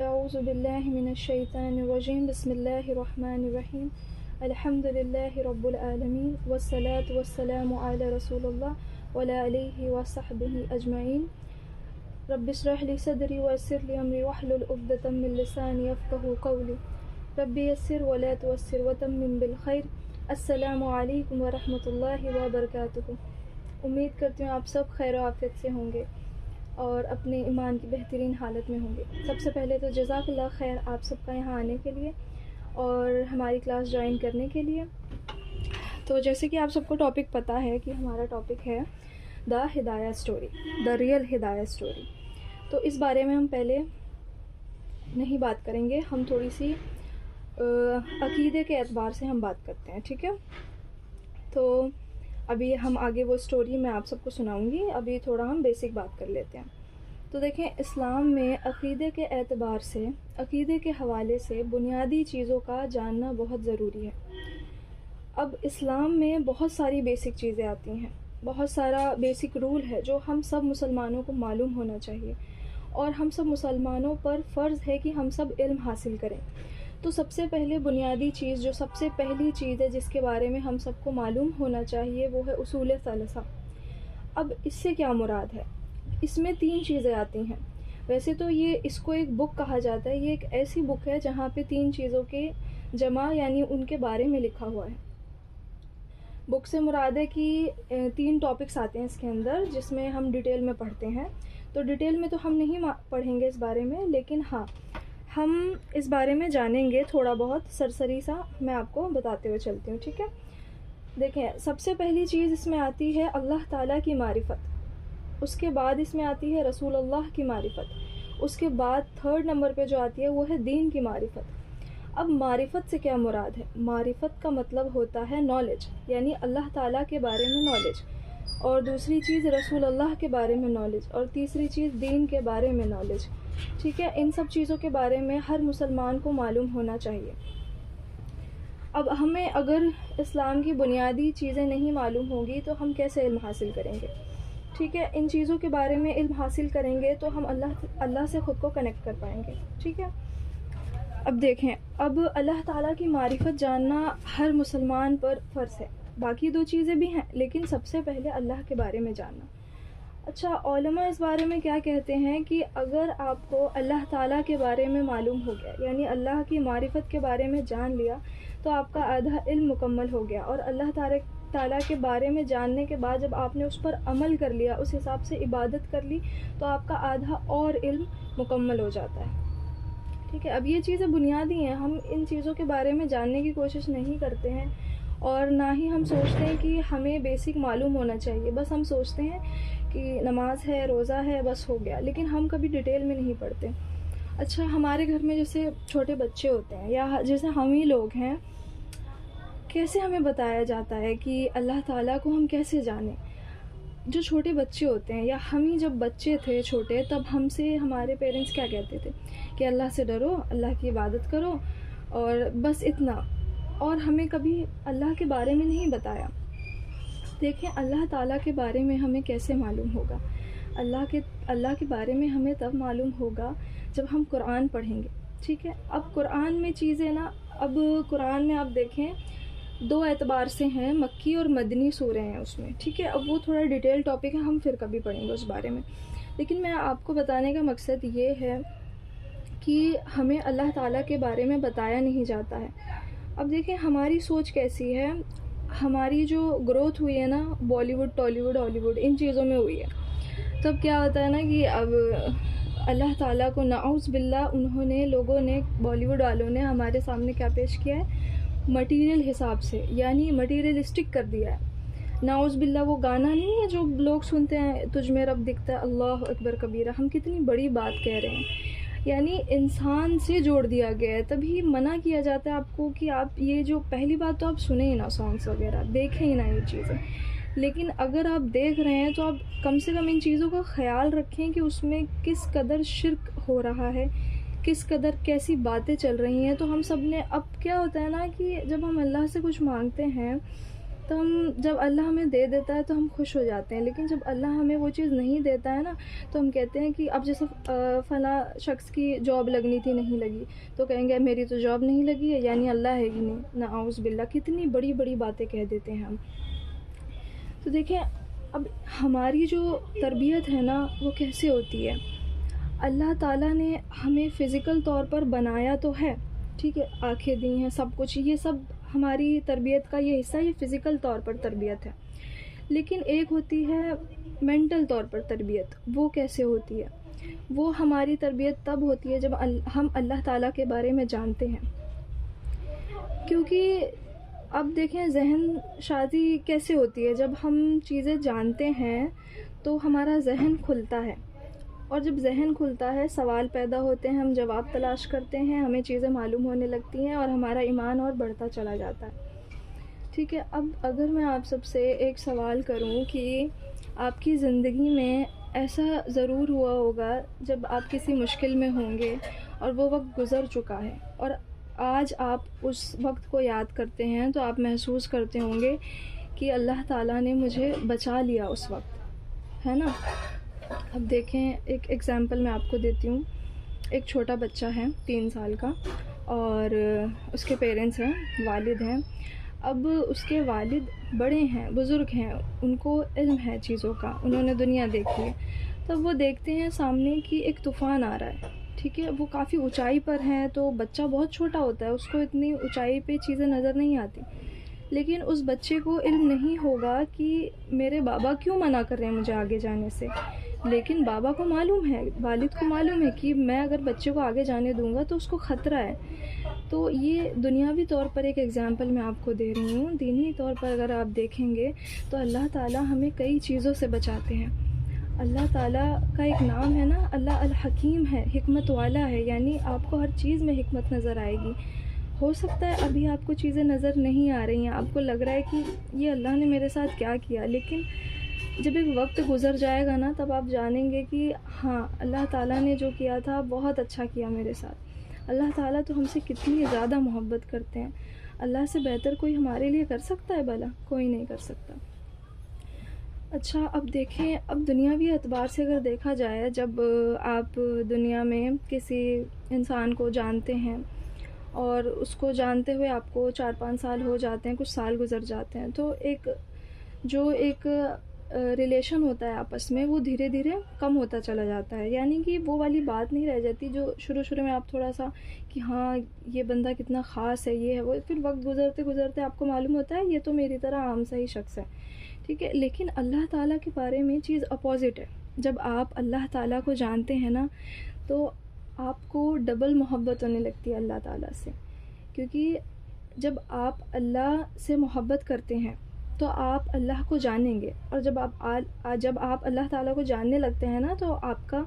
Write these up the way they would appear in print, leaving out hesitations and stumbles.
اعوذ باللہ من الشیطان الرجیم بسم اللہ الرحمن الرحیم الحمد للہ رب العالمین والصلاة والسلام علی رسول اللہ وعلی آلہ وصحبہ اجمعین رب اشرح لی صدری ویسر لی امری واحلل عقدۃ من لسانی یفقہوا قولی رب یسر ولا تعسر وتمم بالخیر۔ السلام علیکم ورحمۃ اللہ وبرکاتہ۔ امید کرتی ہوں آپ سب خیر و عافیت سے ہوں گے اور اپنے ایمان کی بہترین حالت میں ہوں گے۔ سب سے پہلے تو جزاک اللہ خیر آپ سب کا یہاں آنے کے لیے اور ہماری کلاس جوائن کرنے کے لیے۔ تو جیسے کہ آپ سب کو ٹاپک پتہ ہے کہ ہمارا ٹاپک ہے دا ہدایہ story, the real Hidaya story. تو اس بارے میں ہم پہلے نہیں بات کریں گے، ہم تھوڑی سی عقیدے کے اعتبار سے ہم بات کرتے ہیں، ٹھیک ہے؟ تو ابھی ہم آگے وہ اسٹوری میں آپ سب کو سناؤں گی، ابھی تھوڑا ہم بیسک بات کر لیتے ہیں۔ تو دیکھیں، اسلام میں عقیدے کے اعتبار سے، عقیدے کے حوالے سے بنیادی چیزوں کا جاننا بہت ضروری ہے۔ اب اسلام میں بہت ساری بیسک چیزیں آتی ہیں، بہت سارا بیسک رول ہے جو ہم سب مسلمانوں کو معلوم ہونا چاہیے، اور ہم سب مسلمانوں پر فرض ہے کہ ہم سب علم حاصل کریں۔ تو سب سے پہلے بنیادی چیز، جو سب سے پہلی چیز ہے جس کے بارے میں ہم سب کو معلوم ہونا چاہیے، وہ ہے اصول ثلاثہ۔ اب اس سے کیا مراد ہے؟ اس میں 3 چیزیں آتی ہیں۔ ویسے تو اس کو ایک بک کہا جاتا ہے، یہ ایک ایسی بک ہے جہاں پہ 3 چیزوں کے جمع یعنی ان کے بارے میں لکھا ہوا ہے۔ بک سے مراد ہے کہ 3 ٹاپکس آتے ہیں اس کے اندر، جس میں ہم ڈیٹیل میں پڑھتے ہیں۔ تو ڈیٹیل میں تو ہم نہیں پڑھیں گے اس بارے میں، لیکن ہاں ہم اس بارے میں جانیں گے تھوڑا بہت سرسری سا، میں آپ کو بتاتے ہوئے چلتی ہوں، ٹھیک ہے؟ دیکھیں، سب سے پہلی چیز اس میں آتی ہے اللہ تعالیٰ کی معرفت، اس کے بعد اس میں آتی ہے رسول اللہ کی معرفت، اس کے بعد 3rd نمبر پہ جو آتی ہے وہ ہے دین کی معرفت۔ اب معرفت سے کیا مراد ہے؟ معرفت کا مطلب ہوتا ہے نالج، یعنی اللہ تعالیٰ کے بارے میں نالج، اور دوسری چیز رسول اللہ کے بارے میں نالج، اور تیسری چیز دین کے بارے میں نالج، ٹھیک ہے؟ ان سب چیزوں کے بارے میں ہر مسلمان کو معلوم ہونا چاہیے۔ اب ہمیں اگر اسلام کی بنیادی چیزیں نہیں معلوم ہوں گی تو ہم کیسے علم حاصل کریں گے؟ ٹھیک ہے؟ ان چیزوں کے بارے میں علم حاصل کریں گے تو ہم اللہ سے خود کو کنیکٹ کر پائیں گے، ٹھیک ہے؟ اب دیکھیں، اب اللہ تعالیٰ کی معرفت جاننا ہر مسلمان پر فرض ہے۔ باقی 2 چیزیں بھی ہیں، لیکن سب سے پہلے اللہ کے بارے میں جاننا۔ اچھا، علماء اس بارے میں کیا کہتے ہیں کہ اگر آپ کو اللہ تعالیٰ کے بارے میں معلوم ہو گیا، یعنی اللہ کی معرفت کے بارے میں جان لیا، تو آپ کا آدھا علم مکمل ہو گیا، اور اللہ تعالیٰ کے بارے میں جاننے کے بعد جب آپ نے اس پر عمل کر لیا، اس حساب سے عبادت کر لی، تو آپ کا آدھا اور علم مکمل ہو جاتا ہے، ٹھیک ہے؟ اب یہ چیزیں بنیادی ہیں، ہم ان چیزوں کے بارے میں جاننے کی کوشش نہیں کرتے ہیں، اور نہ ہی ہم سوچتے ہیں کہ ہمیں بیسک معلوم ہونا چاہیے۔ بس ہم سوچتے ہیں کہ نماز ہے، روزہ ہے، بس ہو گیا، لیکن ہم کبھی ڈیٹیل میں نہیں پڑھتے۔ اچھا، ہمارے گھر میں جیسے چھوٹے بچے ہوتے ہیں، یا جیسے ہم ہی لوگ ہیں، کیسے ہمیں بتایا جاتا ہے کہ اللہ تعالیٰ کو ہم کیسے جانیں؟ جو چھوٹے بچے ہوتے ہیں، یا ہم ہی جب بچے تھے چھوٹے، تب ہم سے ہمارے پیرنٹس کیا کہتے تھے کہ اللہ سے ڈرو، اللہ کی عبادت کرو، اور بس اتنا، اور ہمیں کبھی اللہ کے بارے میں نہیں بتایا۔ دیکھیں، اللہ تعالیٰ کے بارے میں ہمیں کیسے معلوم ہوگا؟ اللہ کے بارے میں ہمیں تب معلوم ہوگا جب ہم قرآن پڑھیں گے، ٹھیک ہے؟ اب قرآن میں چیزیں اب قرآن میں آپ دیکھیں 2 اعتبار سے ہیں، مکی اور مدنی سورے ہیں اس میں، ٹھیک ہے؟ اب وہ تھوڑا ڈیٹیل ٹاپک ہے، ہم پھر کبھی پڑھیں گے اس بارے میں، لیکن میں آپ کو بتانے کا مقصد یہ ہے کہ ہمیں اللہ تعالیٰ کے بارے میں بتایا نہیں جاتا ہے۔ اب دیکھیں، ہماری سوچ کیسی ہے، ہماری جو گروتھ ہوئی ہے نا، بالی ووڈ، ٹالی ووڈ، ہالی ووڈ، ان چیزوں میں ہوئی ہے۔ تو اب کیا ہوتا ہے نا کہ اب اللہ تعالیٰ کو نعوذ باللہ لوگوں نے، بالی ووڈ والوں نے ہمارے سامنے کیا پیش کیا ہے؟ مٹیریل حساب سے، یعنی مٹیریلسٹک کر دیا ہے۔ نعوذ باللہ وہ گانا نہیں ہے جو لوگ سنتے ہیں، تجھ میں رب دکھتا ہے، اللہ اکبر کبیرہ، ہم کتنی بڑی بات کہہ رہے ہیں، یعنی انسان سے جوڑ دیا گیا ہے۔ تبھی منع کیا جاتا ہے آپ کو کہ آپ یہ جو پہلی بات تو آپ سنیں ہی نہ، سانگس وغیرہ دیکھیں ہی نہ یہ چیزیں، لیکن اگر آپ دیکھ رہے ہیں تو آپ کم سے کم ان چیزوں کا خیال رکھیں کہ اس میں کس قدر شرک ہو رہا ہے، کس قدر کیسی باتیں چل رہی ہیں۔ تو ہم سب نے، اب کیا ہوتا ہے نا کہ جب ہم اللہ سے کچھ مانگتے ہیں تو ہم جب اللہ ہمیں دے دیتا ہے تو ہم خوش ہو جاتے ہیں، لیکن جب اللہ ہمیں وہ چیز نہیں دیتا ہے نا تو ہم کہتے ہیں کہ اب جیسے فلاں شخص کی جاب لگنی تھی نہیں لگی تو کہیں گے میری تو جاب نہیں لگی ہے یعنی اللہ ہے ہی نہیں، نعوذ باللہ، کتنی بڑی بڑی باتیں کہہ دیتے ہیں ہم۔ تو دیکھیں اب ہماری جو تربیت ہے نا وہ کیسے ہوتی ہے، اللہ تعالیٰ نے ہمیں فزیکل طور پر بنایا تو ہے، ٹھیک ہے، آنکھیں دی ہیں، سب کچھ، یہ سب ہماری تربیت کا یہ حصہ، یہ فزیکل طور پر تربیت ہے، لیکن ایک ہوتی ہے مینٹل طور پر تربیت۔ وہ کیسے ہوتی ہے؟ وہ ہماری تربیت تب ہوتی ہے جب ہم اللہ تعالیٰ کے بارے میں جانتے ہیں، کیونکہ اب دیکھیں ذہن شادی کیسے ہوتی ہے، جب ہم چیزیں جانتے ہیں تو ہمارا ذہن کھلتا ہے، اور جب ذہن کھلتا ہے سوال پیدا ہوتے ہیں، ہم جواب تلاش کرتے ہیں، ہمیں چیزیں معلوم ہونے لگتی ہیں اور ہمارا ایمان اور بڑھتا چلا جاتا ہے، ٹھیک ہے۔ اب اگر میں آپ سب سے ایک سوال کروں کہ آپ کی زندگی میں ایسا ضرور ہوا ہوگا جب آپ کسی مشکل میں ہوں گے اور وہ وقت گزر چکا ہے اور آج آپ اس وقت کو یاد کرتے ہیں تو آپ محسوس کرتے ہوں گے کہ اللہ تعالیٰ نے مجھے بچا لیا اس وقت، ہے نا۔ اب دیکھیں ایک ایگزامپل میں آپ کو دیتی ہوں، ایک چھوٹا بچہ ہے 3 سال کا اور اس کے پیرنٹس ہیں، والد ہیں۔ اب اس کے والد بڑے ہیں، بزرگ ہیں، ان کو علم ہے چیزوں کا، انہوں نے دنیا دیکھی ہے۔ تب وہ دیکھتے ہیں سامنے کہ ایک طوفان آ رہا ہے، ٹھیک ہے، وہ کافی اونچائی پر ہیں تو بچہ بہت چھوٹا ہوتا ہے، اس کو اتنی اونچائی پہ چیزیں نظر نہیں آتی، لیکن اس بچے کو علم نہیں ہوگا کہ میرے بابا کیوں منع کر رہے ہیں مجھے آگے جانے سے، لیکن بابا کو معلوم ہے، والد کو معلوم ہے کہ میں اگر بچے کو آگے جانے دوں گا تو اس کو خطرہ ہے۔ تو یہ دنیاوی طور پر ایک ایگزامپل میں آپ کو دے رہی ہوں، دینی طور پر اگر آپ دیکھیں گے تو اللہ تعالیٰ ہمیں کئی چیزوں سے بچاتے ہیں۔ اللہ تعالیٰ کا ایک نام ہے نا، اللہ الحکیم ہے، حکمت والا ہے، یعنی آپ کو ہر چیز میں حکمت نظر آئے گی۔ ہو سکتا ہے ابھی آپ کو چیزیں نظر نہیں آ رہی ہیں، آپ کو لگ رہا ہے کہ یہ اللہ نے میرے ساتھ کیا کیا، لیکن جب ایک وقت گزر جائے گا نا تب آپ جانیں گے کہ ہاں اللہ تعالیٰ نے جو کیا تھا بہت اچھا کیا میرے ساتھ۔ اللہ تعالیٰ تو ہم سے کتنی زیادہ محبت کرتے ہیں، اللہ سے بہتر کوئی ہمارے لیے کر سکتا ہے بھلا؟ کوئی نہیں کر سکتا۔ اچھا اب دیکھیں، اب دنیاوی اعتبار سے اگر دیکھا جائے، جب آپ دنیا میں کسی انسان کو جانتے ہیں اور اس کو جانتے ہوئے آپ کو 4-5 سال ہو جاتے ہیں، کچھ سال گزر جاتے ہیں، تو ایک ریلیشن ہوتا ہے آپس میں، وہ دھیرے دھیرے کم ہوتا چلا جاتا ہے، یعنی کہ وہ والی بات نہیں رہ جاتی جو شروع میں آپ تھوڑا سا کہ ہاں یہ بندہ کتنا خاص ہے، یہ ہے وہ، پھر وقت گزرتے گزرتے آپ کو معلوم ہوتا ہے یہ تو میری طرح عام سا ہی شخص ہے، ٹھیک ہے۔ لیکن اللہ تعالیٰ کے بارے میں چیز اپوزٹ ہے، جب آپ اللہ تعالیٰ کو جانتے ہیں نا تو آپ کو ڈبل محبت ہونے لگتی ہے اللہ تعالیٰ سے، کیونکہ جب آپ اللہ سے محبت کرتے ہیں تو آپ اللہ کو جانیں گے، اور جب آپ اللہ تعالیٰ کو جاننے لگتے ہیں نا تو آپ کا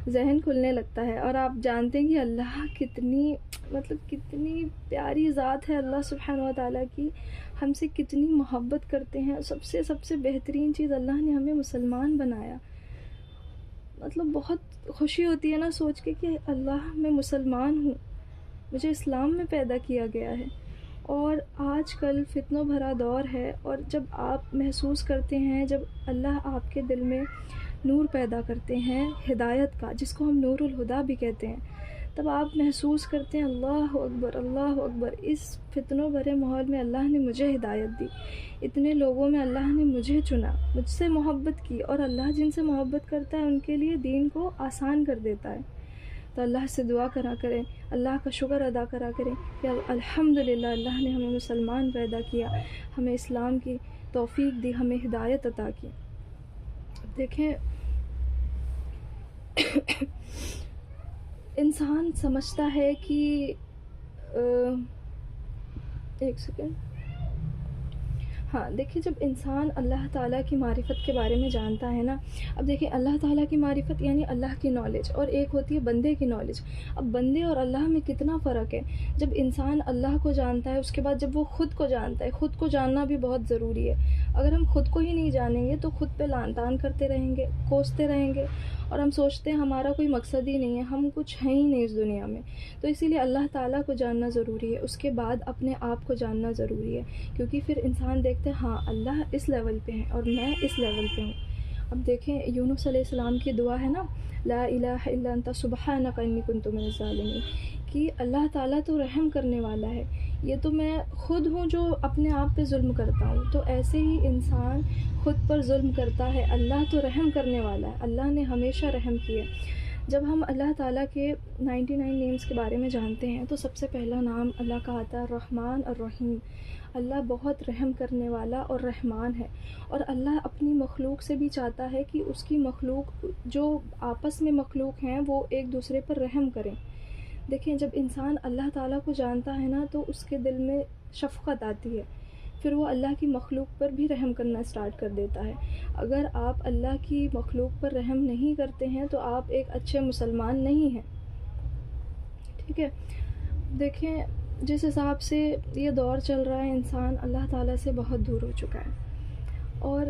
ذہن کھلنے لگتا ہے اور آپ جانتے ہیں کہ اللہ کتنی پیاری ذات ہے اللہ سبحانہ و تعالیٰ کی، ہم سے کتنی محبت کرتے ہیں۔ سب سے بہترین چیز اللہ نے ہمیں مسلمان بنایا، بہت خوشی ہوتی ہے نا سوچ کے کہ اللہ میں مسلمان ہوں، مجھے اسلام میں پیدا کیا گیا ہے۔ اور آج کل فتنوں بھرا دور ہے، اور جب آپ محسوس کرتے ہیں، جب اللہ آپ کے دل میں نور پیدا کرتے ہیں ہدایت کا، جس کو ہم نور الہدا بھی کہتے ہیں، تب آپ محسوس کرتے ہیں اللہ اکبر اللہ اکبر، اس فتنوں بھرے ماحول میں اللہ نے مجھے ہدایت دی، اتنے لوگوں میں اللہ نے مجھے چنا، مجھ سے محبت کی، اور اللہ جن سے محبت کرتا ہے ان کے لیے دین کو آسان کر دیتا ہے۔ تو اللہ سے دعا کرا کریں، اللہ کا شکر ادا کرا کریں کہ الحمدللہ اللہ نے ہمیں مسلمان پیدا کیا، ہمیں اسلام کی توفیق دی، ہمیں ہدایت عطا کی۔ دیکھیں انسان سمجھتا ہے کہ ایک سیکنڈ، ہاں دیکھیں جب انسان اللہ تعالیٰ کی معرفت کے بارے میں جانتا ہے نا، اب دیکھیں اللہ تعالیٰ کی معرفت یعنی اللہ کی نالج، اور ایک ہوتی ہے بندے کی نالج۔ اب بندے اور اللہ میں کتنا فرق ہے، جب انسان اللہ کو جانتا ہے اس کے بعد جب وہ خود کو جانتا ہے، خود کو جاننا بھی بہت ضروری ہے۔ اگر ہم خود کو ہی نہیں جانیں گے تو خود پہ لعن طعن کرتے رہیں گے، کوستے رہیں گے، اور ہم سوچتے ہیں ہمارا کوئی مقصد ہی نہیں ہے، ہم کچھ ہیں ہی نہیں اس دنیا میں. تو اسی لیے اللہ تعالیٰ کو جاننا ضروری ہے، اس کے بعد اپنے آپ کو جاننا ضروری ہے، کیونکہ پھر انسان دیکھتے ہیں ہاں اللہ اس لیول پہ ہے اور میں اس لیول پہ ہوں. اب دیکھیں یونس علیہ السلام کی دعا ہے نا، لا الہ الا انت سبحانک انی کنت من الظالمین، کہ اللہ تعالیٰ تو رحم کرنے والا ہے، یہ تو میں خود ہوں جو اپنے آپ پہ ظلم کرتا ہوں. تو ایسے ہی انسان خود پر ظلم کرتا ہے، اللہ تو رحم کرنے والا ہے، اللہ نے ہمیشہ رحم کیا. جب ہم اللہ تعالیٰ کے 99 نیمز کے بارے میں جانتے ہیں تو سب سے پہلا نام اللہ کا آتا ہے الرحمن الرحیم. اللہ بہت رحم کرنے والا اور رحمان ہے، اور اللہ اپنی مخلوق سے بھی چاہتا ہے کہ اس کی مخلوق جو آپس میں مخلوق ہیں وہ ایک دوسرے پر رحم کریں. دیکھیں جب انسان اللہ تعالیٰ کو جانتا ہے نا تو اس کے دل میں شفقت آتی ہے، پھر وہ اللہ کی مخلوق پر بھی رحم کرنا اسٹارٹ کر دیتا ہے. اگر آپ اللہ کی مخلوق پر رحم نہیں کرتے ہیں تو آپ ایک اچھے مسلمان نہیں ہیں. ٹھیک ہے، دیکھیں جس حساب سے یہ دور چل رہا ہے انسان اللہ تعالیٰ سے بہت دور ہو چکا ہے. اور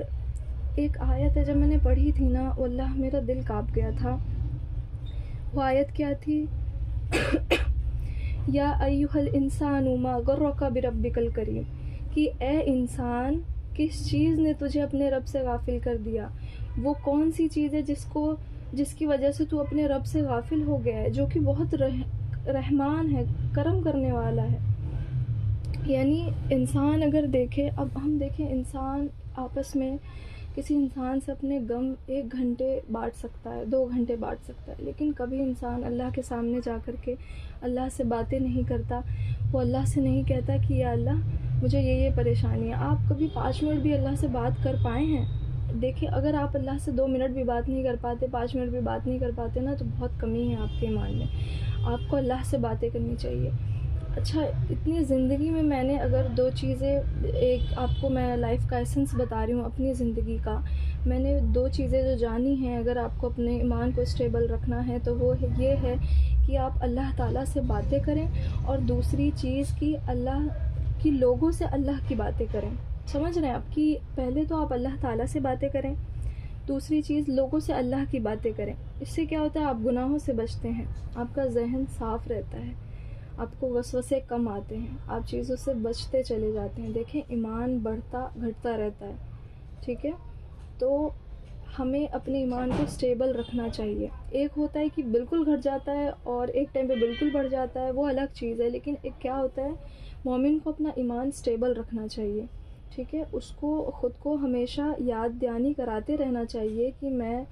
ایک آیت ہے جب میں نے پڑھی تھی نا واللہ میرا دل کانپ گیا تھا. وہ آیت کیا تھی؟ یا ایھا الانسان ما غرک بربک الکریم، کہ اے انسان کس چیز نے تجھے اپنے رب سے غافل کر دیا؟ وہ کون سی چیز ہے جس کی وجہ سے تو اپنے رب سے غافل ہو گیا ہے، جو کہ بہت رحمان ہے، کرم کرنے والا ہے. یعنی انسان اگر دیکھے، اب ہم دیکھیں انسان آپس میں کسی انسان سے اپنے غم 1 گھنٹے بانٹ سکتا ہے، 2 گھنٹے بانٹ سکتا ہے، لیکن کبھی انسان اللہ کے سامنے جا کر کے اللہ سے باتیں نہیں کرتا. وہ اللہ سے نہیں کہتا کہ یا اللہ مجھے یہ پریشانی ہے. آپ کبھی 5 منٹ بھی اللہ سے بات کر پائے ہیں؟ دیکھیں اگر آپ اللہ سے 2 منٹ بھی بات نہیں کر پاتے، 5 منٹ بھی بات نہیں کر پاتے نا، تو بہت کمی ہے آپ کے ایمان میں. آپ کو اللہ سے باتیں کرنی چاہیے. اچھا اتنی زندگی میں نے اگر 2 چیزیں، ایک آپ کو میں لائف کا ایسنس بتا رہی ہوں اپنی زندگی کا، میں نے 2 چیزیں جو جانی ہیں اگر آپ کو اپنے ایمان کو اسٹیبل رکھنا ہے تو وہ یہ ہے کہ آپ اللہ تعالیٰ سے باتیں کریں، اور دوسری چیز کہ اللہ کی لوگوں سے اللہ کی باتیں کریں. سمجھ رہے ہیں آپ کہ پہلے تو آپ اللہ تعالیٰ سے باتیں کریں، دوسری چیز لوگوں سے اللہ کی باتیں کریں. اس سے کیا ہوتا ہے؟ آپ گناہوں سے بچتے ہیں، آپ کا ذہن صاف رہتا ہے، آپ کو وسوسے کم آتے ہیں، آپ چیزوں سے بچتے چلے جاتے ہیں. دیکھیں ایمان بڑھتا گھٹتا رہتا ہے. ٹھیک ہے، تو ہمیں اپنے ایمان کو اسٹیبل رکھنا چاہیے. ایک ہوتا ہے کہ بالکل گھٹ جاتا ہے اور ایک ٹائم پہ بالکل بڑھ جاتا ہے، وہ الگ چیز ہے. لیکن ایک کیا ہوتا ہے، مومن کو اپنا ایمان اسٹیبل رکھنا چاہیے. ٹھیک ہے، اس کو خود کو ہمیشہ یاد دہانی کراتے رہنا چاہیے کہ میں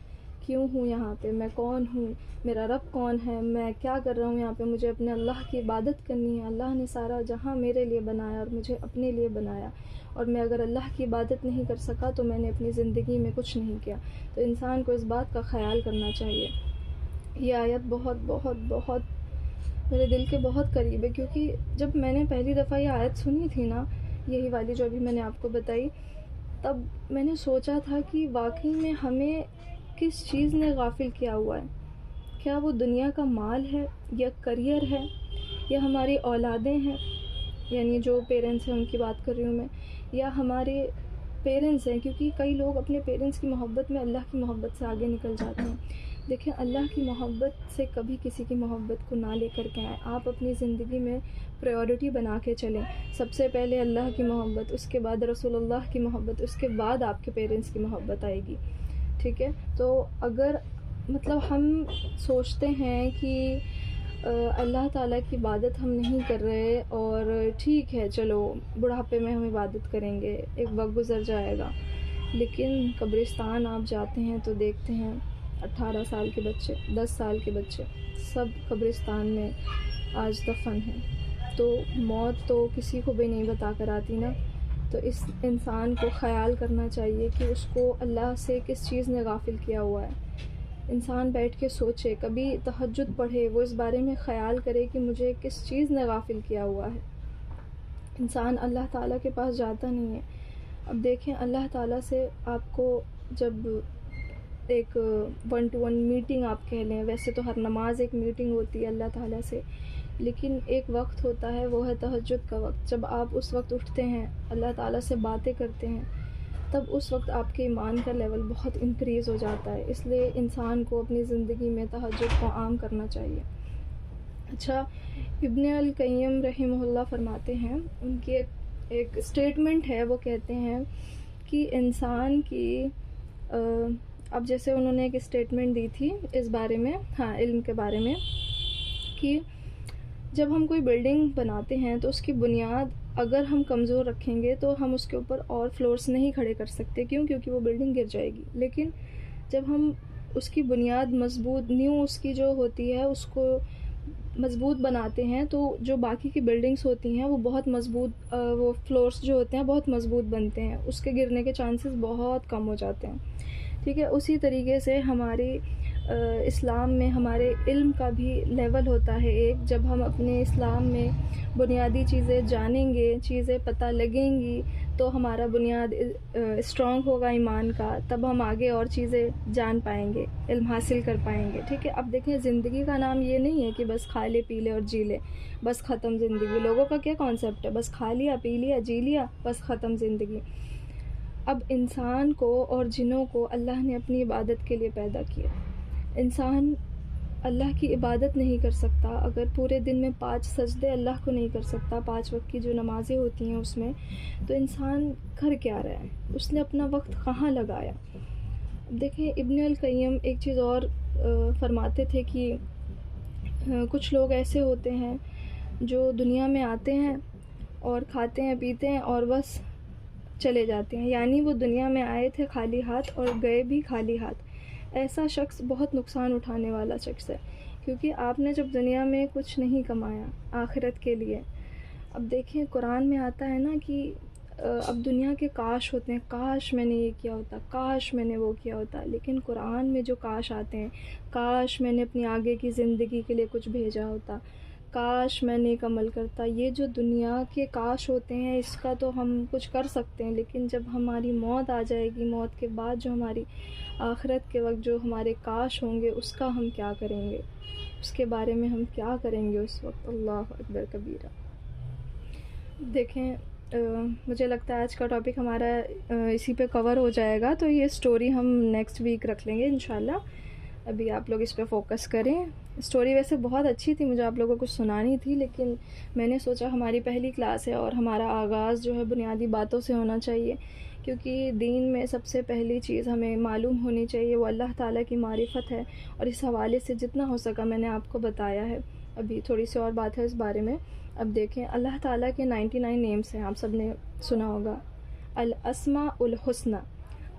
کیوں ہوں یہاں پہ، میں کون ہوں، میرا رب کون ہے، میں کیا کر رہا ہوں یہاں پہ. مجھے اپنے اللہ کی عبادت کرنی ہے. اللہ نے سارا جہاں میرے لیے بنایا اور مجھے اپنے لیے بنایا، اور میں اگر اللہ کی عبادت نہیں کر سکا تو میں نے اپنی زندگی میں کچھ نہیں کیا. تو انسان کو اس بات کا خیال کرنا چاہیے. یہ آیت بہت بہت بہت میرے دل کے بہت قریب ہے، کیونکہ جب میں نے پہلی دفعہ یہ آیت سنی تھی نا، یہی والی جو ابھی میں نے آپ کو بتائی، تب میں نے سوچا تھا کہ واقعی میں ہمیں کس چیز نے غافل کیا ہوا ہے. کیا وہ دنیا کا مال ہے، یا کریئر ہے، یا ہماری اولادیں ہیں، یعنی جو پیرنٹس ہیں ان کی بات کر رہی ہوں میں، یا ہمارے پیرنٹس ہیں. کیونکہ کئی لوگ اپنے پیرنٹس کی محبت میں اللہ کی محبت سے آگے نکل جاتے ہیں. دیکھیں اللہ کی محبت سے کبھی کسی کی محبت کو نہ لے کر کے آئیں. آپ اپنی زندگی میں پریورٹی بنا کے چلیں. سب سے پہلے اللہ کی محبت، اس کے بعد رسول اللہ کی محبت، اس کے بعد آپ کے پیرنٹس کی محبت آئے گی. ٹھیک ہے، تو اگر مطلب ہم سوچتے ہیں کہ اللہ تعالیٰ کی عبادت ہم نہیں کر رہے اور ٹھیک ہے چلو بڑھاپے میں ہم عبادت کریں گے، ایک وقت گزر جائے گا، لیکن قبرستان آپ جاتے ہیں تو دیکھتے ہیں 18 سال کے بچے، 10 سال کے بچے سب قبرستان میں آج دفن ہیں. تو موت تو کسی کو بھی نہیں بتا کر آتی نا. تو اس انسان کو خیال کرنا چاہیے کہ اس کو اللہ سے کس چیز نے غافل کیا ہوا ہے. انسان بیٹھ کے سوچے، کبھی تہجد پڑھے، وہ اس بارے میں خیال کرے کہ مجھے کس چیز نے غافل کیا ہوا ہے. انسان اللہ تعالیٰ کے پاس جاتا نہیں ہے. اب دیکھیں اللہ تعالیٰ سے آپ کو جب ایک 1-to-1 میٹنگ آپ کہہ لیں، ویسے تو ہر نماز ایک میٹنگ ہوتی ہے اللہ تعالیٰ سے، لیکن ایک وقت ہوتا ہے وہ ہے تہجد کا وقت. جب آپ اس وقت اٹھتے ہیں، اللہ تعالیٰ سے باتیں کرتے ہیں، تب اس وقت آپ کے ایمان کا لیول بہت انکریز ہو جاتا ہے. اس لیے انسان کو اپنی زندگی میں تہجد کو عام کرنا چاہیے. اچھا، ابن القیم رحمہ اللہ فرماتے ہیں، ان کی ایک اسٹیٹمنٹ ہے، وہ کہتے ہیں کہ انسان کی اب جیسے انہوں نے ایک اسٹیٹمنٹ دی تھی اس بارے میں، علم کے بارے میں، کہ جب ہم کوئی بلڈنگ بناتے ہیں تو اس کی بنیاد اگر ہم کمزور رکھیں گے تو ہم اس کے اوپر اور فلورس نہیں کھڑے کر سکتے. کیونکہ وہ بلڈنگ گر جائے گی. لیکن جب ہم اس کی بنیاد مضبوط، اس کی جو ہوتی ہے اس کو مضبوط بناتے ہیں تو جو باقی کی بلڈنگس ہوتی ہیں وہ بہت مضبوط، وہ فلورس جو ہوتے ہیں بہت مضبوط بنتے ہیں، اس کے گرنے کے چانسز بہت کم ہو جاتے ہیں. ٹھیک ہے، اسی طریقے سے ہماری اسلام میں ہمارے علم کا بھی لیول ہوتا ہے ایک. جب ہم اپنے اسلام میں بنیادی چیزیں جانیں گے، چیزیں پتہ لگیں گی، تو ہمارا بنیاد اسٹرانگ ہوگا ایمان کا، تب ہم آگے اور چیزیں جان پائیں گے، علم حاصل کر پائیں گے. ٹھیک ہے، اب دیکھیں زندگی کا نام یہ نہیں ہے کہ بس کھا لے پی لے اور جی لے، بس ختم زندگی. لوگوں کا کیا کانسیپٹ ہے، بس کھا لیا پی لیا جی لیا بس ختم زندگی. اب انسان کو اور جنوں کو اللہ نے اپنی عبادت کے لیے پیدا کیا. انسان اللہ کی عبادت نہیں کر سکتا اگر پورے دن میں 5 سجدے اللہ کو نہیں کر سکتا، 5 وقت کی جو نمازیں ہوتی ہیں اس میں، تو انسان کر کیا رہا ہے، اس نے اپنا وقت کہاں لگایا. دیکھیں ابن القیم ایک چیز اور فرماتے تھے کہ کچھ لوگ ایسے ہوتے ہیں جو دنیا میں آتے ہیں اور کھاتے ہیں پیتے ہیں اور بس چلے جاتے ہیں، یعنی وہ دنیا میں آئے تھے خالی ہاتھ اور گئے بھی خالی ہاتھ. ایسا شخص بہت نقصان اٹھانے والا شخص ہے، کیونکہ آپ نے جب دنیا میں کچھ نہیں کمایا آخرت کے لیے. اب دیکھیں قرآن میں آتا ہے نا کہ اب دنیا کے کاش ہوتے ہیں، کاش میں نے یہ کیا ہوتا، کاش میں نے وہ کیا ہوتا. لیکن قرآن میں جو کاش آتے ہیں، کاش میں نے اپنی آگے کی زندگی کے لیے کچھ بھیجا ہوتا، کاش میں نیک عمل کرتا. یہ جو دنیا کے کاش ہوتے ہیں اس کا تو ہم کچھ کر سکتے ہیں، لیکن جب ہماری موت آ جائے گی، موت کے بعد جو ہماری آخرت کے وقت جو ہمارے کاش ہوں گے اس کا ہم کیا کریں گے، اس کے بارے میں ہم کیا کریں گے اس وقت. اللہ اکبر کبیرہ. دیکھیں مجھے لگتا ہے آج کا ٹاپک ہمارا اسی پہ کور ہو جائے گا، تو یہ سٹوری ہم نیکسٹ ویک رکھ لیں گے انشاءاللہ. ابھی آپ لوگ اس پہ فوکس کریں. سٹوری ویسے بہت اچھی تھی، مجھے آپ لوگوں کو سنانی تھی، لیکن میں نے سوچا ہماری پہلی کلاس ہے اور ہمارا آغاز جو ہے بنیادی باتوں سے ہونا چاہیے، کیونکہ دین میں سب سے پہلی چیز ہمیں معلوم ہونی چاہیے وہ اللہ تعالیٰ کی معرفت ہے. اور اس حوالے سے جتنا ہو سکا میں نے آپ کو بتایا ہے. ابھی تھوڑی سی اور بات ہے اس بارے میں. اب دیکھیں اللہ تعالیٰ کے 99 نیمز ہیں، آپ سب نے سنا ہوگا. الاسماء الحسنی،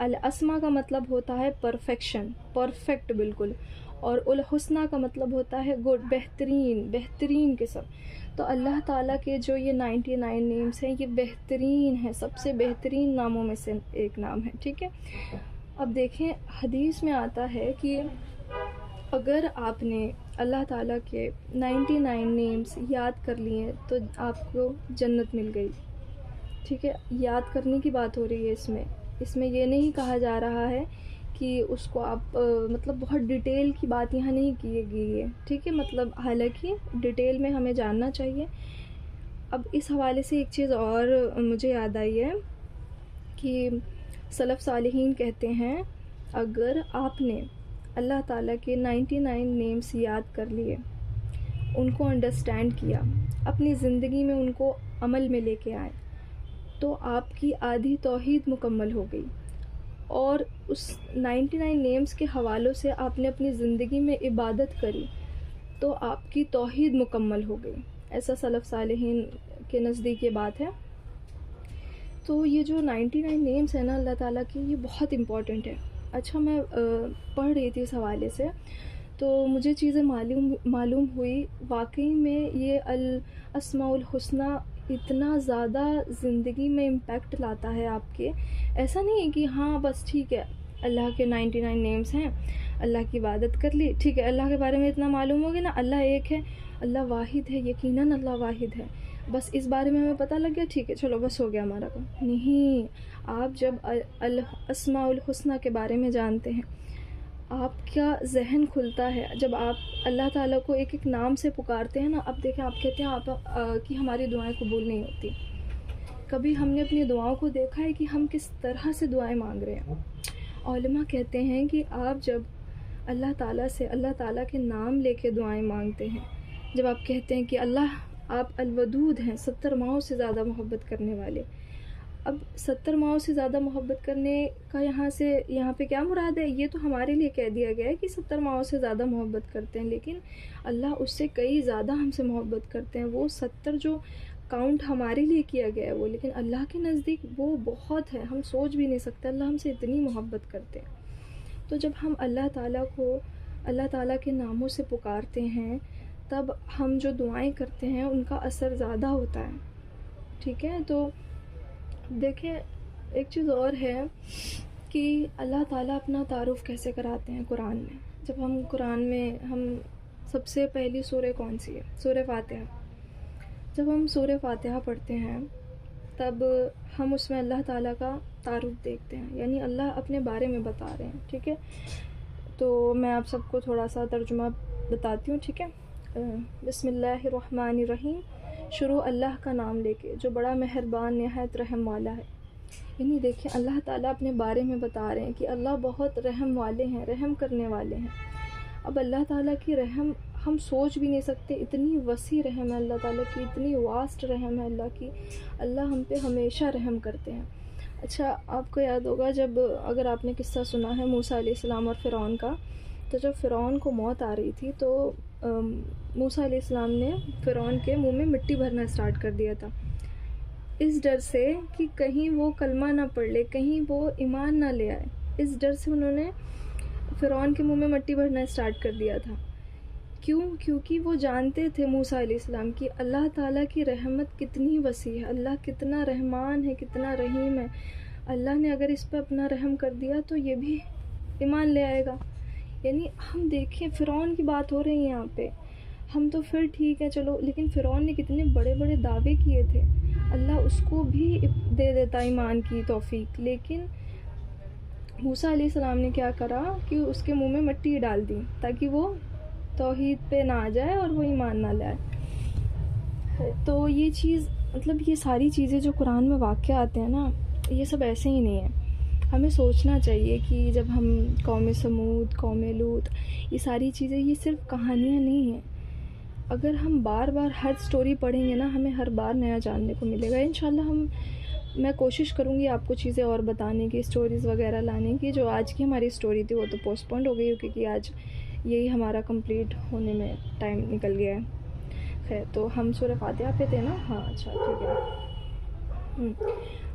الاسماء کا مطلب ہوتا ہے پرفیکشن، پرفیکٹ بالکل، اور الحسنی کا مطلب ہوتا ہے گڈ، بہترین، بہترین قسم. تو اللہ تعالیٰ کے جو یہ 99 نیمز ہیں یہ بہترین ہیں، سب سے بہترین ناموں میں سے ایک نام ہے. ٹھیک ہے، اب دیکھیں حدیث میں آتا ہے کہ اگر آپ نے اللہ تعالیٰ کے 99 نیمز یاد کر لیے تو آپ کو جنت مل گئی. ٹھیک ہے، یاد کرنے کی بات ہو رہی ہے اس میں یہ نہیں کہا جا رہا ہے کہ اس کو آپ مطلب بہت ڈیٹیل کی بات یہاں نہیں کی گئی ہے. ٹھیک ہے، مطلب حالانکہ ڈیٹیل میں ہمیں جاننا چاہیے. اب اس حوالے سے ایک چیز اور مجھے یاد آئی ہے کہ سلف صالحین کہتے ہیں اگر آپ نے اللہ تعالیٰ کے 99 نیمز یاد کر لیے، ان کو انڈرسٹینڈ کیا، اپنی زندگی میں ان کو عمل میں لے کے آئے، تو آپ کی آدھی توحید مکمل ہو گئی. اور اس 99 نیمز کے حوالوں سے آپ نے اپنی زندگی میں عبادت کری تو آپ کی توحید مکمل ہو گئی. ایسا سلف صالحین کے نزدیک یہ بات ہے. تو یہ جو 99 نیمز ہیں نا اللہ تعالیٰ کی، یہ بہت امپورٹنٹ ہے. اچھا، میں پڑھ رہی تھی اس حوالے سے تو مجھے چیزیں معلوم ہوئی واقعی میں یہ الاسماء الحسنی اتنا زیادہ زندگی میں امپیکٹ لاتا ہے آپ کے. ایسا نہیں ہے کہ ہاں بس ٹھیک ہے اللہ کے 99 نیمز ہیں، اللہ کی عبادت کر لی، ٹھیک ہے اللہ کے بارے میں اتنا معلوم ہو گیا نا، اللہ ایک ہے، اللہ واحد ہے، یقیناً اللہ واحد ہے، بس اس بارے میں ہمیں پتہ لگ گیا، ٹھیک ہے چلو بس ہو گیا ہمارا کام. نہیں، آپ جب الاسماء الحسنی کے بارے میں جانتے ہیں، آپ کا ذہن کھلتا ہے. جب آپ اللہ تعالیٰ کو ایک ایک نام سے پکارتے ہیں نا، اب دیکھیں آپ کہتے ہیں آپ کہ ہماری دعائیں قبول نہیں ہوتی. کبھی ہم نے اپنی دعاؤں کو دیکھا ہے کہ ہم کس طرح سے دعائیں مانگ رہے ہیں؟ علماء کہتے ہیں کہ آپ جب اللہ تعالیٰ سے اللہ تعالیٰ کے نام لے کے دعائیں مانگتے ہیں، جب آپ کہتے ہیں کہ اللہ آپ الودود ہیں، 70 ماؤں سے زیادہ محبت کرنے والے. اب 70 ماؤں سے زیادہ محبت کرنے کا یہاں پہ کیا مراد ہے؟ یہ تو ہمارے لیے کہہ دیا گیا ہے کہ 70 ماؤں سے زیادہ محبت کرتے ہیں، لیکن اللہ اس سے کئی زیادہ ہم سے محبت کرتے ہیں. وہ 70 جو کاؤنٹ ہمارے لیے کیا گیا ہے وہ، لیکن اللہ کے نزدیک وہ بہت ہے، ہم سوچ بھی نہیں سکتے اللہ ہم سے اتنی محبت کرتے ہیں. تو جب ہم اللہ تعالیٰ کو اللہ تعالیٰ کے ناموں سے پکارتے ہیں، تب ہم جو دعائیں کرتے ہیں ان کا اثر زیادہ ہوتا ہے. ٹھیک ہے، تو دیکھیں ایک چیز اور ہے کہ اللہ تعالیٰ اپنا تعارف کیسے کراتے ہیں قرآن میں. جب ہم قرآن میں سب سے پہلی سورہ کون سی ہے؟ سورہ فاتحہ. جب ہم سورہ فاتحہ پڑھتے ہیں تب ہم اس میں اللہ تعالیٰ کا تعارف دیکھتے ہیں، یعنی اللہ اپنے بارے میں بتا رہے ہیں. ٹھیک ہے، تو میں آپ سب کو تھوڑا سا ترجمہ بتاتی ہوں. ٹھیک ہے، بسم اللہ الرحمن الرحیم. شروع اللہ کا نام لے کے جو بڑا مہربان نہایت رحم والا ہے. یعنی دیکھیں اللہ تعالیٰ اپنے بارے میں بتا رہے ہیں کہ اللہ بہت رحم والے ہیں، رحم کرنے والے ہیں. اب اللہ تعالیٰ کی رحم ہم سوچ بھی نہیں سکتے، اتنی وسیع رحم ہے اللہ تعالیٰ کی، اتنی واسٹ رحم ہے اللہ کی. اللہ ہم پہ ہمیشہ رحم کرتے ہیں. اچھا، آپ کو یاد ہوگا اگر آپ نے قصہ سنا ہے موسیٰ علیہ السلام اور فرعون کا، تو جب فرعون کو موت آ رہی تھی تو موسیٰ علیہ السلام نے فرعون کے منہ میں مٹی بھرنا اسٹارٹ کر دیا تھا، اس ڈر سے کہ کہیں وہ کلمہ نہ پڑھ لے، کہیں وہ ایمان نہ لے آئے. اس ڈر سے انہوں نے فرعون کے منہ میں مٹی بھرنا اسٹارٹ کر دیا تھا. کیوں؟ کیونکہ وہ جانتے تھے موسیٰ علیہ السلام کی اللہ تعالیٰ کی رحمت کتنی وسیع ہے، اللہ کتنا رحمان ہے، کتنا رحیم ہے. اللہ نے اگر اس پہ اپنا رحم کر دیا تو یہ بھی ایمان لے آئے گا. یعنی ہم دیکھیں فرعون کی بات ہو رہی ہے یہاں پہ، ہم تو پھر ٹھیک ہے چلو، لیکن فرعون نے کتنے بڑے بڑے دعوے کیے تھے، اللہ اس کو بھی دے دیتا ایمان کی توفیق. لیکن موسیٰ علیہ السلام نے کیا کرا کہ اس کے منہ میں مٹی ڈال دی تاکہ وہ توحید پہ نہ آ جائے اور وہ ایمان نہ لائے. تو یہ چیز یہ ساری چیزیں جو قرآن میں واقع آتے ہیں نا، یہ سب ایسے ہی نہیں ہیں. ہمیں سوچنا چاہیے کہ جب ہم قوم سمود، قوم لوط، یہ ساری چیزیں یہ صرف کہانیاں نہیں ہیں. اگر ہم بار بار ہر سٹوری پڑھیں گے نا، ہمیں ہر بار نیا جاننے کو ملے گا. انشاءاللہ میں کوشش کروں گی آپ کو چیزیں اور بتانے کی، سٹوریز وغیرہ لانے کی. جو آج کی ہماری سٹوری تھی وہ تو پوسٹ پونڈ ہو گئی کیونکہ آج یہی ہمارا کمپلیٹ ہونے میں ٹائم نکل گیا ہے. خیر، تو ہم سورہ فاتحہ پہ تھے نا؟ ہاں اچھا ٹھیک ہے.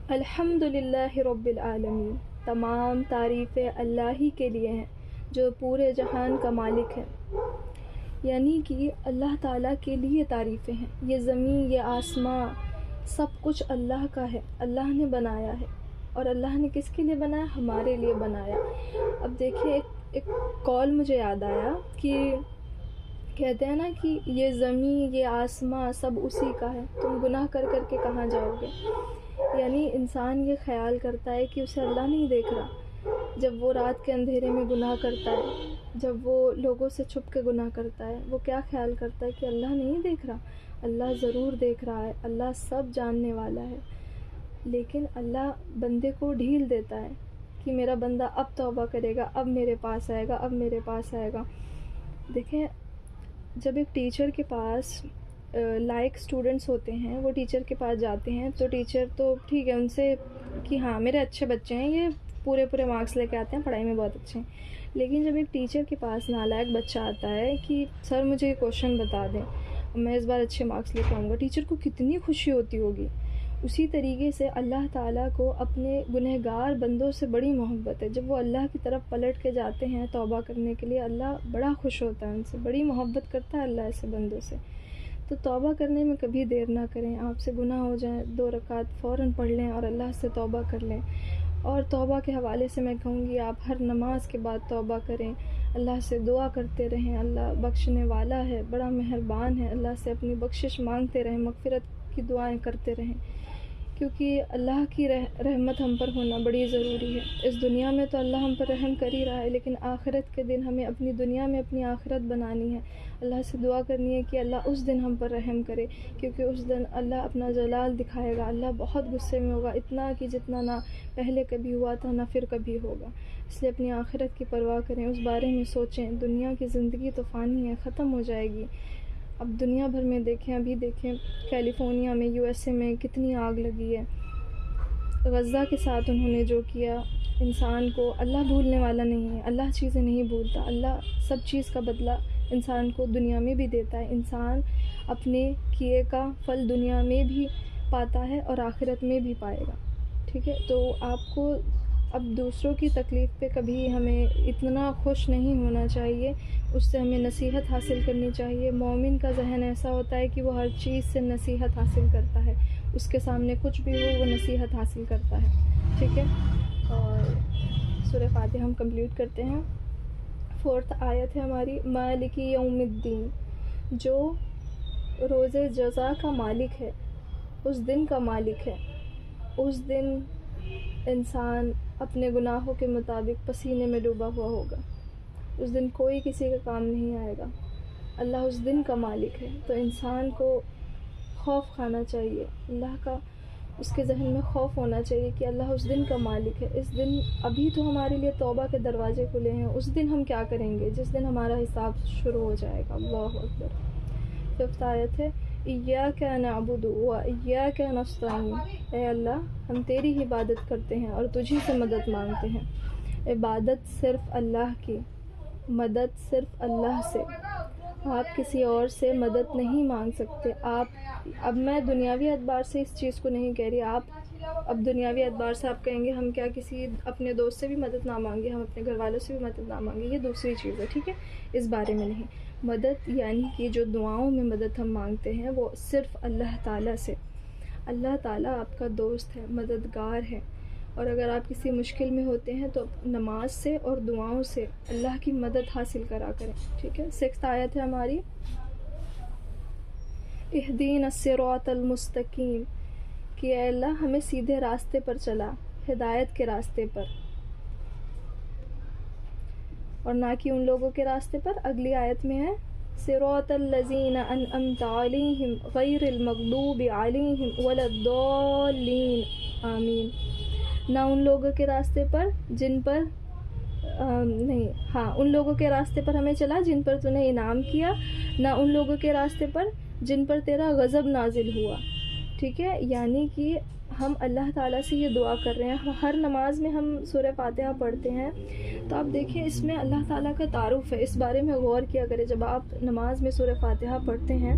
الحمدللہ رب العالمین. تمام تعریفیں اللہ ہی کے لیے ہیں جو پورے جہان کا مالک ہے. یعنی کہ اللہ تعالیٰ کے لیے تعریفیں ہیں. یہ زمین، یہ آسماں، سب کچھ اللہ کا ہے، اللہ نے بنایا ہے. اور اللہ نے کس کے لیے بنایا؟ ہمارے لیے بنایا. اب دیکھیں ایک قول مجھے یاد آیا کہ کہتے ہیں نا کہ یہ زمین، یہ آسماں سب اسی کا ہے، تم گناہ کر کر کے کہاں جاؤ گے. یعنی انسان یہ خیال کرتا ہے کہ اسے اللہ نہیں دیکھ رہا. جب وہ رات کے اندھیرے میں گناہ کرتا ہے، جب وہ لوگوں سے چھپ کے گناہ کرتا ہے، وہ کیا خیال کرتا ہے کہ اللہ نہیں دیکھ رہا. اللہ ضرور دیکھ رہا ہے، اللہ سب جاننے والا ہے. لیکن اللہ بندے کو ڈھیل دیتا ہے کہ میرا بندہ اب توبہ کرے گا، اب میرے پاس آئے گا، اب میرے پاس آئے گا. دیکھیں، جب ایک ٹیچر کے پاس لائق اسٹوڈنٹس ہوتے ہیں، وہ ٹیچر کے پاس جاتے ہیں تو ٹیچر تو ٹھیک ہے ان سے کہ ہاں میرے اچھے بچے ہیں، یہ پورے مارکس لے کے آتے ہیں، پڑھائی میں بہت اچھے ہیں. لیکن جب ایک ٹیچر کے پاس نالائق بچہ آتا ہے کہ سر مجھے یہ کوشچن بتا دیں، میں اس بار اچھے مارکس لے کے آؤں گا، ٹیچر کو کتنی خوشی ہوتی ہوگی. اسی طریقے سے اللہ تعالیٰ کو اپنے گنہگار بندوں سے بڑی محبت ہے. جب وہ اللہ کی طرف پلٹ کے جاتے ہیں توبہ کرنے کے لیے، اللہ بڑا خوش ہوتا ہے ان سے، بڑی محبت کرتا ہے اللہ ایسے بندوں سے. تو توبہ کرنے میں کبھی دیر نہ کریں. آپ سے گناہ ہو جائیں، 2 رکعت فوراً پڑھ لیں اور اللہ سے توبہ کر لیں. اور توبہ کے حوالے سے میں کہوں گی آپ ہر نماز کے بعد توبہ کریں، اللہ سے دعا کرتے رہیں. اللہ بخشنے والا ہے، بڑا مہربان ہے. اللہ سے اپنی بخشش مانگتے رہیں، مغفرت کی دعائیں کرتے رہیں. کیونکہ اللہ کی رحمت ہم پر ہونا بڑی ضروری ہے۔ اس دنیا میں تو اللہ ہم پر رحم کر ہی رہا ہے، لیکن آخرت کے دن ہمیں اپنی دنیا میں اپنی آخرت بنانی ہے۔ اللہ سے دعا کرنی ہے کہ اللہ اس دن ہم پر رحم کرے، کیونکہ اس دن اللہ اپنا جلال دکھائے گا، اللہ بہت غصے میں ہوگا، اتنا کہ جتنا نہ پہلے کبھی ہوا تھا نہ پھر کبھی ہوگا۔ اس لیے اپنی آخرت کی پرواہ کریں، اس بارے میں سوچیں۔ دنیا کی زندگی تو فانی ہے، ختم ہو جائے گی۔ اب دنیا بھر میں دیکھیں، ابھی دیکھیں کیلیفورنیا میں، USA میں کتنی آگ لگی ہے۔ غزہ کے ساتھ انہوں نے جو کیا، انسان کو اللہ بھولنے والا نہیں ہے، اللہ چیزیں نہیں بھولتا، اللہ سب چیز کا بدلہ انسان کو دنیا میں بھی دیتا ہے۔ انسان اپنے کیے کا پھل دنیا میں بھی پاتا ہے اور آخرت میں بھی پائے گا، ٹھیک ہے؟ تو آپ کو اب دوسروں کی تکلیف پہ کبھی ہمیں اتنا خوش نہیں ہونا چاہیے، اس سے ہمیں نصیحت حاصل کرنی چاہیے۔ مومن کا ذہن ایسا ہوتا ہے کہ وہ ہر چیز سے نصیحت حاصل کرتا ہے، اس کے سامنے کچھ بھی ہو وہ نصیحت حاصل کرتا ہے، ٹھیک ہے؟ اور سورہ فاتحہ ہم کمپلیٹ کرتے ہیں۔ 4 آیت ہے ہماری، مالک یوم الدین، جو روز جزا کا مالک ہے، اس دن کا مالک ہے۔ اس دن انسان اپنے گناہوں کے مطابق پسینے میں ڈوبا ہوا ہوگا، اس دن کوئی کسی کا کام نہیں آئے گا۔ اللہ اس دن کا مالک ہے، تو انسان کو خوف کھانا چاہیے اللہ کا، اس کے ذہن میں خوف ہونا چاہیے کہ اللہ اس دن کا مالک ہے۔ اس دن ابھی تو ہمارے لیے توبہ کے دروازے کھلے ہیں، اس دن ہم کیا کریں گے جس دن ہمارا حساب شروع ہو جائے گا۔ اللہ اکبر۔ 5 آیت ہے، ایاک نعبد و ایاک نستعین، اے اللہ ہم تیری ہی عبادت کرتے ہیں اور تجھی سے مدد مانگتے ہیں۔ عبادت صرف اللہ کی، مدد صرف اللہ سے، آپ کسی اور سے مدد نہیں مانگ سکتے۔ اب میں دنیاوی اعتبار سے اس چیز کو نہیں کہہ رہی، آپ اب دنیاوی اعتبار سے آپ کہیں گے ہم کیا کسی اپنے دوست سے بھی مدد نہ مانگے، ہم اپنے گھر والوں سے بھی مدد نہ مانگے، یہ دوسری چیز ہے، ٹھیک ہے؟ اس بارے میں نہیں۔ مدد یعنی کہ جو دعاؤں میں مدد ہم مانگتے ہیں وہ صرف اللہ تعالیٰ سے۔ اللہ تعالیٰ آپ کا دوست ہے، مددگار ہے، اور اگر آپ کسی مشکل میں ہوتے ہیں تو نماز سے اور دعاؤں سے اللہ کی مدد حاصل کرا کریں، ٹھیک ہے؟ 6 آیت ہے ہماری، اہدینا الصراط المستقیم، کہ اے اللہ ہمیں سیدھے راستے پر چلا، ہدایت کے راستے پر، اور نہ کہ ان لوگوں کے راستے پر۔ اگلی آیت میں ہے، صراط الذین انعمت علیہم غیر المغضوب علیہم ولا الضالین آمین، نہ ان لوگوں کے راستے پر جن پر ان لوگوں کے راستے پر ہمیں چلا جن پر تو نے انعام کیا، نہ ان لوگوں کے راستے پر جن پر تیرا غضب نازل ہوا، ٹھیک ہے؟ یعنی کہ ہم اللہ تعالیٰ سے یہ دعا کر رہے ہیں، ہر نماز میں ہم سورہ فاتحہ پڑھتے ہیں تو آپ دیکھیں اس میں اللہ تعالیٰ کا تعارف ہے، اس بارے میں غور کیا کریں۔ جب آپ نماز میں سورہ فاتحہ پڑھتے ہیں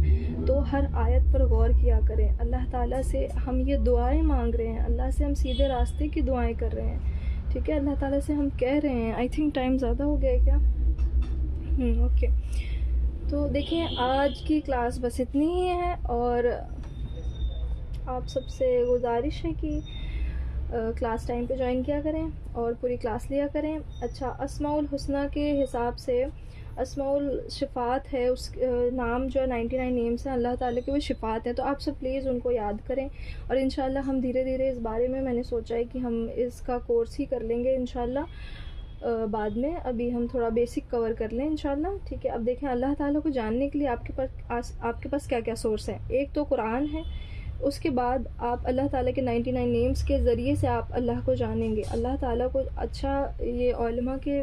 تو ہر آیت پر غور کیا کریں۔ اللہ تعالیٰ سے ہم یہ دعائیں مانگ رہے ہیں، اللہ سے ہم سیدھے راستے کی دعائیں کر رہے ہیں، ٹھیک ہے؟ اللہ تعالیٰ سے ہم کہہ رہے ہیں، آئی تھنک ٹائم زیادہ ہو گیا ہے کیا؟ اوکے، تو دیکھیں آج کی کلاس بس اتنی ہی ہے، اور آپ سب سے گزارش ہے کہ کلاس ٹائم پہ جوائن کیا کریں اور پوری کلاس لیا کریں۔ اچھا، اسماء الحسنہ کے حساب سے اسماء الشفات ہے، اس نام جو 99 نیمز ہیں اللہ تعالیٰ کے، وہ شفات ہیں، تو آپ سب پلیز ان کو یاد کریں، اور انشاءاللہ ہم دھیرے دھیرے اس بارے میں نے سوچا ہے کہ ہم اس کا کورس ہی کر لیں گے انشاءاللہ بعد میں، ابھی ہم تھوڑا بیسک کور کر لیں انشاءاللہ، ٹھیک ہے؟ اب دیکھیں اللہ تعالیٰ کو جاننے کے لیے آپ کے پاس کیا کیا سورس ہیں۔ ایک تو قرآن ہے، اس کے بعد آپ اللہ تعالیٰ کے 99 نیمز کے ذریعے سے آپ اللہ کو جانیں گے، اللہ تعالیٰ کو۔ اچھا، یہ علماء کے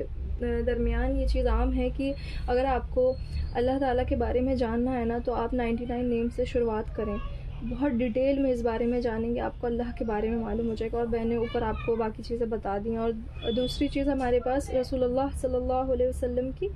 درمیان یہ چیز عام ہے کہ اگر آپ کو اللہ تعالیٰ کے بارے میں جاننا ہے نا تو آپ 99 نیمز سے شروعات کریں، بہت ڈیٹیل میں اس بارے میں جانیں گے، آپ کو اللہ کے بارے میں معلوم ہو جائے گا، اور میں نے اوپر آپ کو باقی چیزیں بتا دی ہیں۔ اور دوسری چیز ہمارے پاس رسول اللہ صلی اللہ علیہ وسلم کی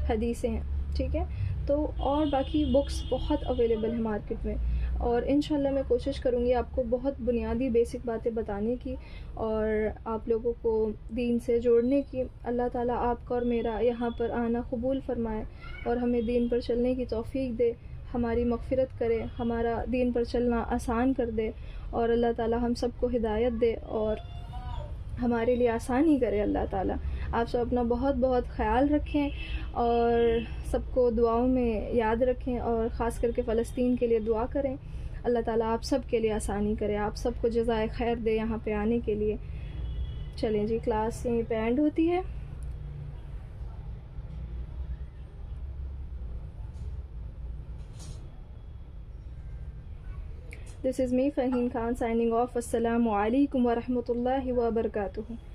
حدیثیں ہیں، ٹھیک ہے؟ تو اور باقی بکس بہت اویلیبل ہیں مارکیٹ میں، اور انشاءاللہ میں کوشش کروں گی آپ کو بہت بنیادی بیسک باتیں بتانے کی اور آپ لوگوں کو دین سے جوڑنے کی۔ اللہ تعالیٰ آپ کا اور میرا یہاں پر آنا قبول فرمائے اور ہمیں دین پر چلنے کی توفیق دے، ہماری مغفرت کرے، ہمارا دین پر چلنا آسان کر دے، اور اللہ تعالیٰ ہم سب کو ہدایت دے اور ہمارے لیے آسانی کرے اللہ تعالیٰ۔ آپ سب اپنا بہت بہت خیال رکھیں اور سب کو دعاؤں میں یاد رکھیں، اور خاص کر کے فلسطین کے لیے دعا کریں۔ اللہ تعالیٰ آپ سب کے لیے آسانی کرے، آپ سب کو جزائے خیر دے یہاں پہ آنے کے لیے۔ چلیں جی، کلاس یہیں پہ اینڈ ہوتی ہے۔ This is me, Fahim Khan, signing off. Assalamu alaikum wa rahmatullahi wa barakatuh.